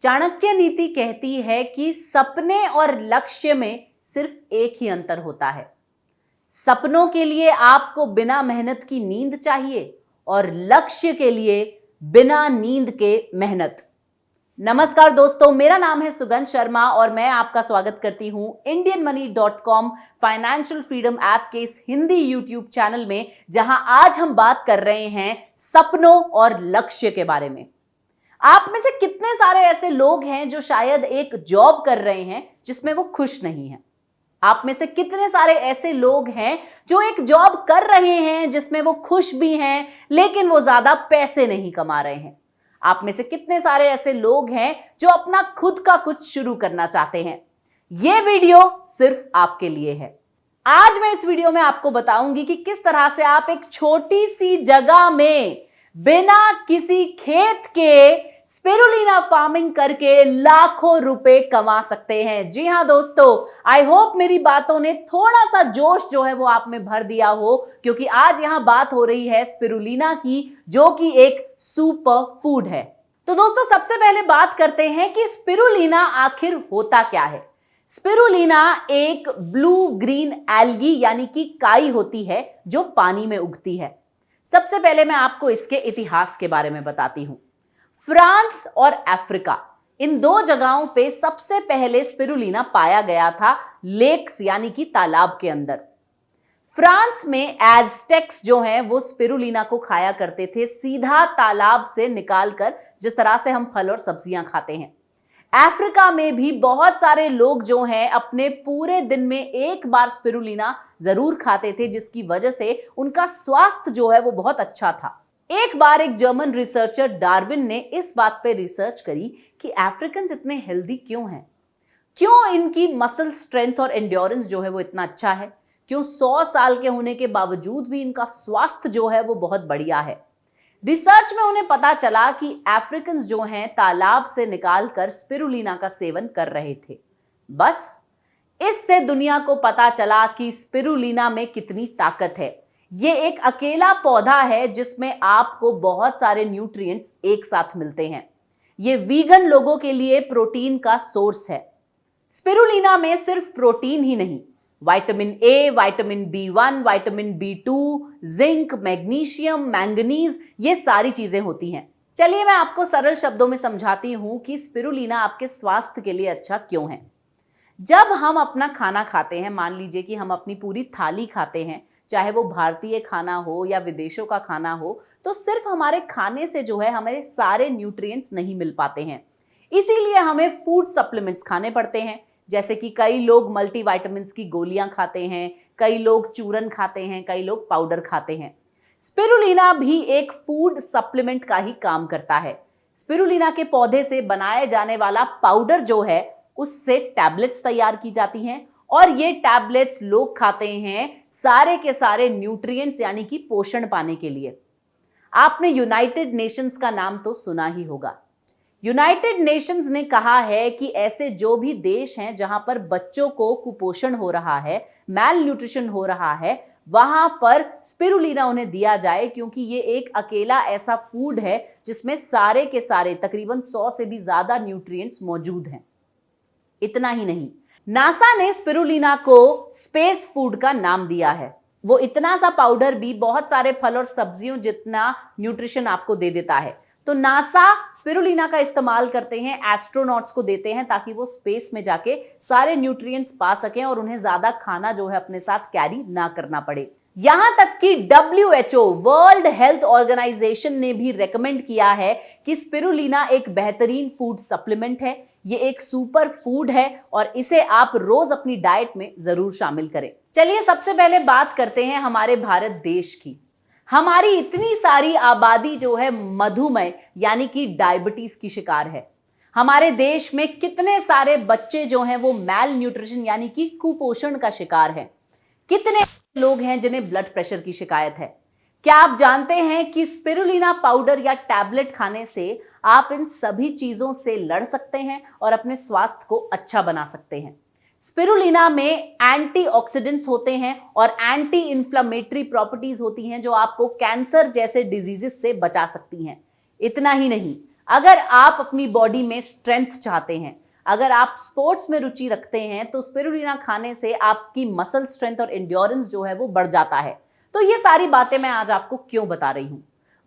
चाणक्य नीति कहती है कि सपने और लक्ष्य में सिर्फ एक ही अंतर होता है। सपनों के लिए आपको बिना मेहनत की नींद चाहिए और लक्ष्य के लिए बिना नींद के मेहनत। नमस्कार दोस्तों, मेरा नाम है सुगंध शर्मा और मैं आपका स्वागत करती हूं indianmoney.com फाइनेंशियल फ्रीडम ऐप के इस हिंदी यूट्यूब चैनल में, जहां आज हम बात कर रहे हैं सपनों और लक्ष्य के बारे में। आप में से कितने सारे ऐसे लोग हैं जो शायद एक जॉब कर रहे हैं जिसमें वो खुश नहीं हैं? आप में से कितने सारे ऐसे लोग हैं जो एक जॉब कर रहे हैं जिसमें वो खुश भी हैं लेकिन वो ज्यादा पैसे नहीं कमा रहे हैं? आप में से कितने सारे ऐसे लोग हैं जो अपना खुद का कुछ शुरू करना चाहते हैं? यह वीडियो सिर्फ आपके लिए है। आज मैं इस वीडियो में आपको बताऊंगी कि किस तरह से आप एक छोटी सी जगह में बिना किसी खेत के स्पिरुलिना फार्मिंग करके लाखों रुपए कमा सकते हैं। जी हां दोस्तों, आई होप मेरी बातों ने थोड़ा सा जोश जो है वो आप में भर दिया हो, क्योंकि आज यहां बात हो रही है स्पिरुलिना की, जो कि एक सुपर फूड है। तो दोस्तों, सबसे पहले बात करते हैं कि स्पिरुलिना आखिर होता क्या है। स्पिरुलिना एक ब्लू ग्रीन एल्गी यानी कि काई होती है जो पानी में उगती है। सबसे पहले मैं आपको इसके इतिहास के बारे में बताती हूं। फ्रांस और अफ्रीका, इन दो जगहों पे सबसे पहले स्पिरुलिना पाया गया था, लेक्स यानी कि तालाब के अंदर। फ्रांस में एज़टेक्स जो हैं वो स्पिरुलिना को खाया करते थे सीधा तालाब से निकालकर, जिस तरह से हम फल और सब्जियां खाते हैं। अफ्रीका में भी बहुत सारे लोग जो हैं अपने पूरे दिन में एक बार स्पिरुलिना जरूर खाते थे, जिसकी वजह से उनका स्वास्थ्य जो है वो बहुत अच्छा था। एक बार एक जर्मन रिसर्चर डार्विन ने इस बात पे रिसर्च करी कि अफ्रीकन्स इतने हेल्दी क्यों हैं, क्यों इनकी मसल स्ट्रेंथ और एंड्योरेंस जो है वो इतना अच्छा है, क्यों 100 साल के होने के बावजूद भी इनका स्वास्थ्य जो है वो बहुत बढ़िया है। रिसर्च में उन्हें पता चला कि अफ्रीकन्स जो हैं तालाब से निकालकर स्पिरुलिना का सेवन कर रहे थे। बस इससे दुनिया को पता चला कि स्पिरुलिना में कितनी ताकत है। ये एक अकेला पौधा है जिसमें आपको बहुत सारे न्यूट्रिएंट्स एक साथ मिलते हैं। ये वीगन लोगों के लिए प्रोटीन का सोर्स है। स्पिरुलिना में सिर्फ प्रोटीन ही नहीं, vitamin A, vitamin B1, vitamin B2, zinc, magnesium, manganese, ये सारी चीजें होती हैं। चलिए मैं आपको सरल शब्दों में समझाती हूं कि स्पिरुलिना आपके स्वास्थ्य के लिए अच्छा क्यों है। जब हम अपना खाना खाते हैं, मान लीजिए कि हम अपनी पूरी थाली खाते हैं, चाहे वो भारतीय खाना हो या विदेशों का खाना हो, तो सिर्फ हमारे खाने से जो है हमें सारे न्यूट्रिएंट्स नहीं मिल पाते हैं। इसीलिए हमें फूड सप्लीमेंट्स खाने पड़ते हैं, जैसे कि कई लोग मल्टीविटामिन्स की गोलियां खाते हैं, कई लोग चूरन खाते हैं, कई लोग पाउडर खाते हैं। स्पिरुलिना भी एक फूड सप्लीमेंट का ही काम करता है। स्पिरुलिना के पौधे से बनाए जाने वाला पाउडर जो है उससे टैबलेट्स तैयार की जाती हैं और ये टैबलेट्स लोग खाते हैं सारे के सारे न्यूट्रिएंट्स यानी कि पोषण पाने के लिए। आपने यूनाइटेड नेशंस का नाम तो सुना ही होगा। यूनाइटेड नेशंस ने कहा है कि ऐसे जो भी देश हैं जहां पर बच्चों को कुपोषण हो रहा है, मैल न्यूट्रिशन हो रहा है, वहां पर स्पिरुलिना उन्हें दिया जाए, क्योंकि ये एक अकेला ऐसा फूड है जिसमें सारे के सारे तकरीबन 100 से भी ज्यादा न्यूट्रिएंट्स मौजूद हैं। इतना ही नहीं, नासा ने स्पिरुलिना को स्पेस फूड का नाम दिया है। वो इतना सा पाउडर भी बहुत सारे फल और सब्जियों जितना न्यूट्रिशन आपको दे देता है। तो नासा स्पिरुलिना का इस्तेमाल करते हैं, एस्ट्रोनॉट्स को देते हैं ताकि वो स्पेस में जाके सारे न्यूट्रिएंट्स पा सकें और उन्हें ज्यादा खाना जो है अपने साथ कैरी ना करना पड़े। यहां तक कि WHO, वर्ल्ड हेल्थ ऑर्गेनाइजेशन, ने भी रेकमेंड किया है कि स्पिरुलिना एक बेहतरीन फूड सप्लीमेंट है। ये एक सुपर फूड है और इसे आप रोज अपनी डाइट में जरूर शामिल करें। चलिए सबसे पहले बात करते हैं हमारे भारत देश की। हमारी इतनी सारी आबादी जो है मधुमेह यानी कि डायबिटीज की शिकार है। हमारे देश में कितने सारे बच्चे जो हैं वो मैल न्यूट्रिशन यानी कि कुपोषण का शिकार हैं। कितने लोग हैं जिन्हें ब्लड प्रेशर की शिकायत है। क्या आप जानते हैं कि स्पिरुलिना पाउडर या टैबलेट खाने से आप इन सभी चीजों से लड़ सकते हैं और अपने स्वास्थ्य को अच्छा बना सकते हैं। स्पिरुलिना में एंटीऑक्सीडेंट्स होते हैं और एंटी इंफ्लेमेटरी प्रॉपर्टीज होती हैं जो आपको कैंसर जैसे डिजीजेस से बचा सकती हैं। इतना ही नहीं, अगर आप अपनी बॉडी में स्ट्रेंथ चाहते हैं, अगर आप स्पोर्ट्स में रुचि रखते हैं, तो स्पिरुलिना खाने से आपकी मसल स्ट्रेंथ और एंड्योरेंस जो है वो बढ़ जाता है। तो ये सारी बातें मैं आज आपको क्यों बता रही हूं?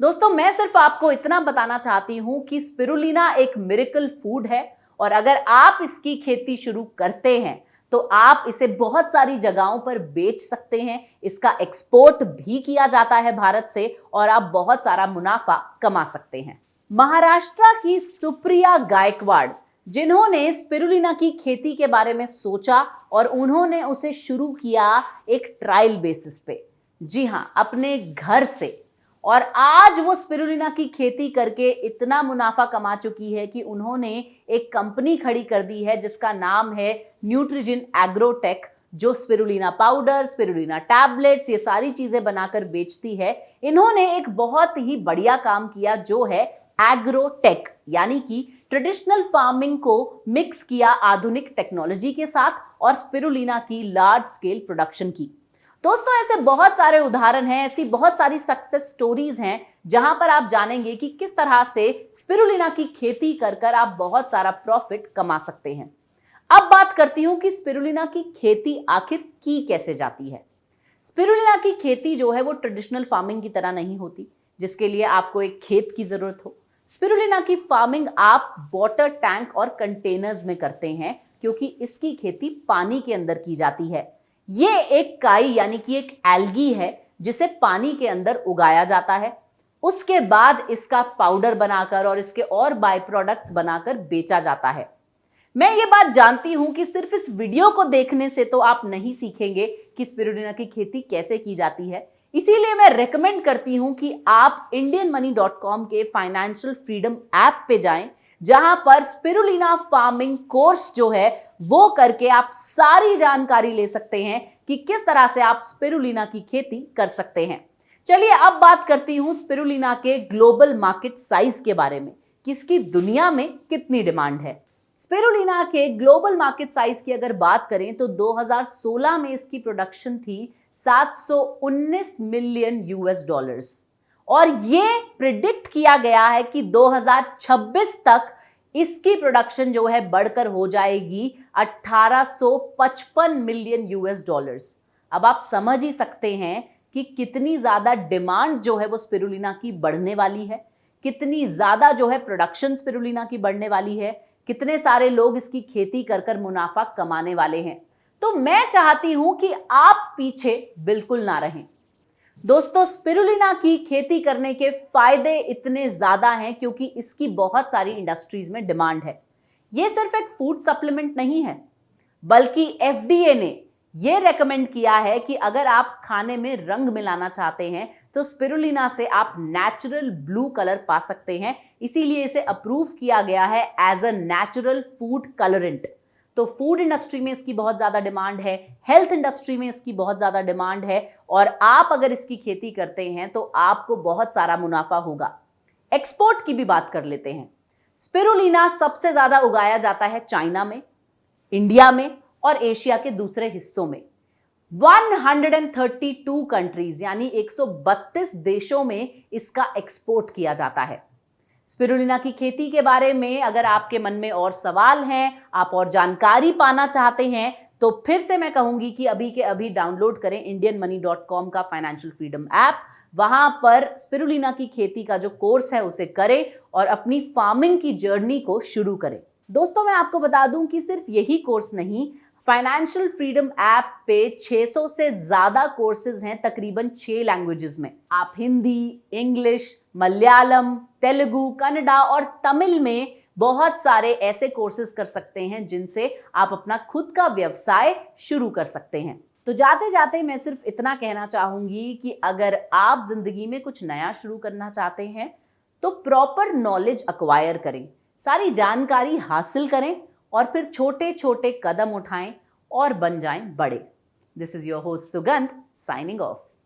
दोस्तों, मैं सिर्फ आपको इतना बताना चाहती हूं कि स्पिरुलिना एक मिरेकल फूड है, और अगर आप इसकी खेती शुरू करते हैं तो आप इसे बहुत सारी जगहों पर बेच सकते हैं। इसका एक्सपोर्ट भी किया जाता है भारत से, और आप बहुत सारा मुनाफा कमा सकते हैं। महाराष्ट्र की सुप्रिया गायकवाड़, जिन्होंने स्पिरुलिना की खेती के बारे में सोचा और उन्होंने उसे शुरू किया एक ट्रायल बेसिस पे, जी हां, अपने घर से, और आज वो स्पिरुलिना की खेती करके इतना मुनाफा कमा चुकी है कि उन्होंने एक कंपनी खड़ी कर दी है जिसका नाम है न्यूट्रिजिन एग्रोटेक, जो स्पिरुलिना पाउडर, स्पिरुलिना टैबलेट्स, ये सारी चीजें बनाकर बेचती है। इन्होंने एक बहुत ही बढ़िया काम किया जो है एग्रोटेक, यानी कि ट्रेडिशनल फार्मिंग को मिक्स किया आधुनिक टेक्नोलॉजी के साथ और स्पिरुलिना की लार्ज स्केल प्रोडक्शन की। दोस्तों, ऐसे बहुत सारे उदाहरण हैं, ऐसी बहुत सारी सक्सेस स्टोरीज हैं जहां पर आप जानेंगे कि किस तरह से स्पिरुलिना की खेती कर आप बहुत सारा प्रॉफिट कमा सकते हैं। अब बात करती हूं कि स्पिरुलिना की खेती आखिर की कैसे जाती है। स्पिरुलिना की खेती जो है वो ट्रेडिशनल फार्मिंग की तरह नहीं होती, जिसके लिए आपको एक खेत की जरूरत हो। स्पिरुलिना की फार्मिंग आप वाटर टैंक और कंटेनर्स में करते हैं, क्योंकि इसकी खेती पानी के अंदर की जाती है। ये एक काई यानी कि एक एल्गी है जिसे पानी के अंदर उगाया जाता है। उसके बाद इसका पाउडर बनाकर और इसके और बाय प्रोडक्ट्स बनाकर बेचा जाता है। मैं ये बात जानती हूं कि सिर्फ इस वीडियो को देखने से तो आप नहीं सीखेंगे कि स्पिरुलिना की खेती कैसे की जाती है। इसीलिए मैं रेकमेंड करती हूं कि आप indianmoney.com के फाइनेंशियल फ्रीडम ऐप पे जाएं, जहां पर स्पिरुलिना फार्मिंग कोर्स जो है वो करके आप सारी जानकारी ले सकते हैं कि किस तरह से आप स्पिरुलिना की खेती कर सकते हैं। चलिए अब बात करती हूं स्पिरुलिना के ग्लोबल मार्केट साइज के बारे में, कि इसकी दुनिया में कितनी डिमांड है। स्पिरुलिना के ग्लोबल मार्केट साइज की अगर बात करें तो 2016 में इसकी प्रोडक्शन थी 719 मिलियन US$, और ये प्रिडिक्ट किया गया है कि 2026 तक इसकी प्रोडक्शन जो है बढ़कर हो जाएगी 1855 मिलियन US$। अब आप समझ ही सकते हैं कि कितनी ज्यादा डिमांड जो है वो स्पिरुलिना की बढ़ने वाली है, कितनी ज्यादा जो है प्रोडक्शन स्पिरुलिना की बढ़ने वाली है, कितने सारे लोग इसकी खेती कर मुनाफा कमाने वाले हैं। तो मैं चाहती हूं कि आप पीछे बिल्कुल ना रहें। दोस्तों, स्पिरुलिना की खेती करने के फायदे इतने ज्यादा हैं क्योंकि इसकी बहुत सारी इंडस्ट्रीज में डिमांड है। यह सिर्फ एक फूड सप्लीमेंट नहीं है, बल्कि FDA ने यह रेकमेंड किया है कि अगर आप खाने में रंग मिलाना चाहते हैं तो स्पिरुलिना से आप नेचुरल ब्लू कलर पा सकते हैं। इसीलिए इसे अप्रूव किया गया है as a natural food colourant. तो फूड इंडस्ट्री में इसकी बहुत ज्यादा डिमांड है, हेल्थ इंडस्ट्री में इसकी बहुत ज्यादा डिमांड है, और आप अगर इसकी खेती करते हैं तो आपको बहुत सारा मुनाफा होगा। एक्सपोर्ट की भी बात कर लेते हैं। स्पिरुलिना सबसे ज्यादा उगाया जाता है चाइना में, इंडिया में और एशिया के दूसरे हिस्सों में। 132 कंट्रीज यानी 132 देशों में इसका एक्सपोर्ट किया जाता है। स्पिरुलिना की खेती के बारे में अगर आपके मन में और सवाल हैं, आप और जानकारी पाना चाहते हैं, तो फिर से मैं कहूंगी कि अभी के अभी डाउनलोड करें indianmoney.com का फाइनेंशियल फ्रीडम ऐप। वहां पर स्पिरुलिना की खेती का जो कोर्स है उसे करें और अपनी फार्मिंग की जर्नी को शुरू करें। दोस्तों, मैं आपको बता दूं कि सिर्फ यही कोर्स नहीं, फाइनेंशियल फ्रीडम ऐप पे 600 से ज्यादा कोर्सेज हैं तकरीबन 6 लैंग्वेजेस में। आप हिंदी, इंग्लिश, मलयालम, तेलुगु, कन्नड़ा और तमिल में बहुत सारे ऐसे कोर्सेज कर सकते हैं जिनसे आप अपना खुद का व्यवसाय शुरू कर सकते हैं। तो जाते जाते मैं सिर्फ इतना कहना चाहूंगी कि अगर आप जिंदगी में कुछ नया शुरू करना चाहते हैं तो प्रॉपर नॉलेज अक्वायर करें, सारी जानकारी हासिल करें और फिर छोटे छोटे कदम उठाएं और बन जाएं बड़े। दिस इज योर होस्ट सुगंध साइनिंग ऑफ।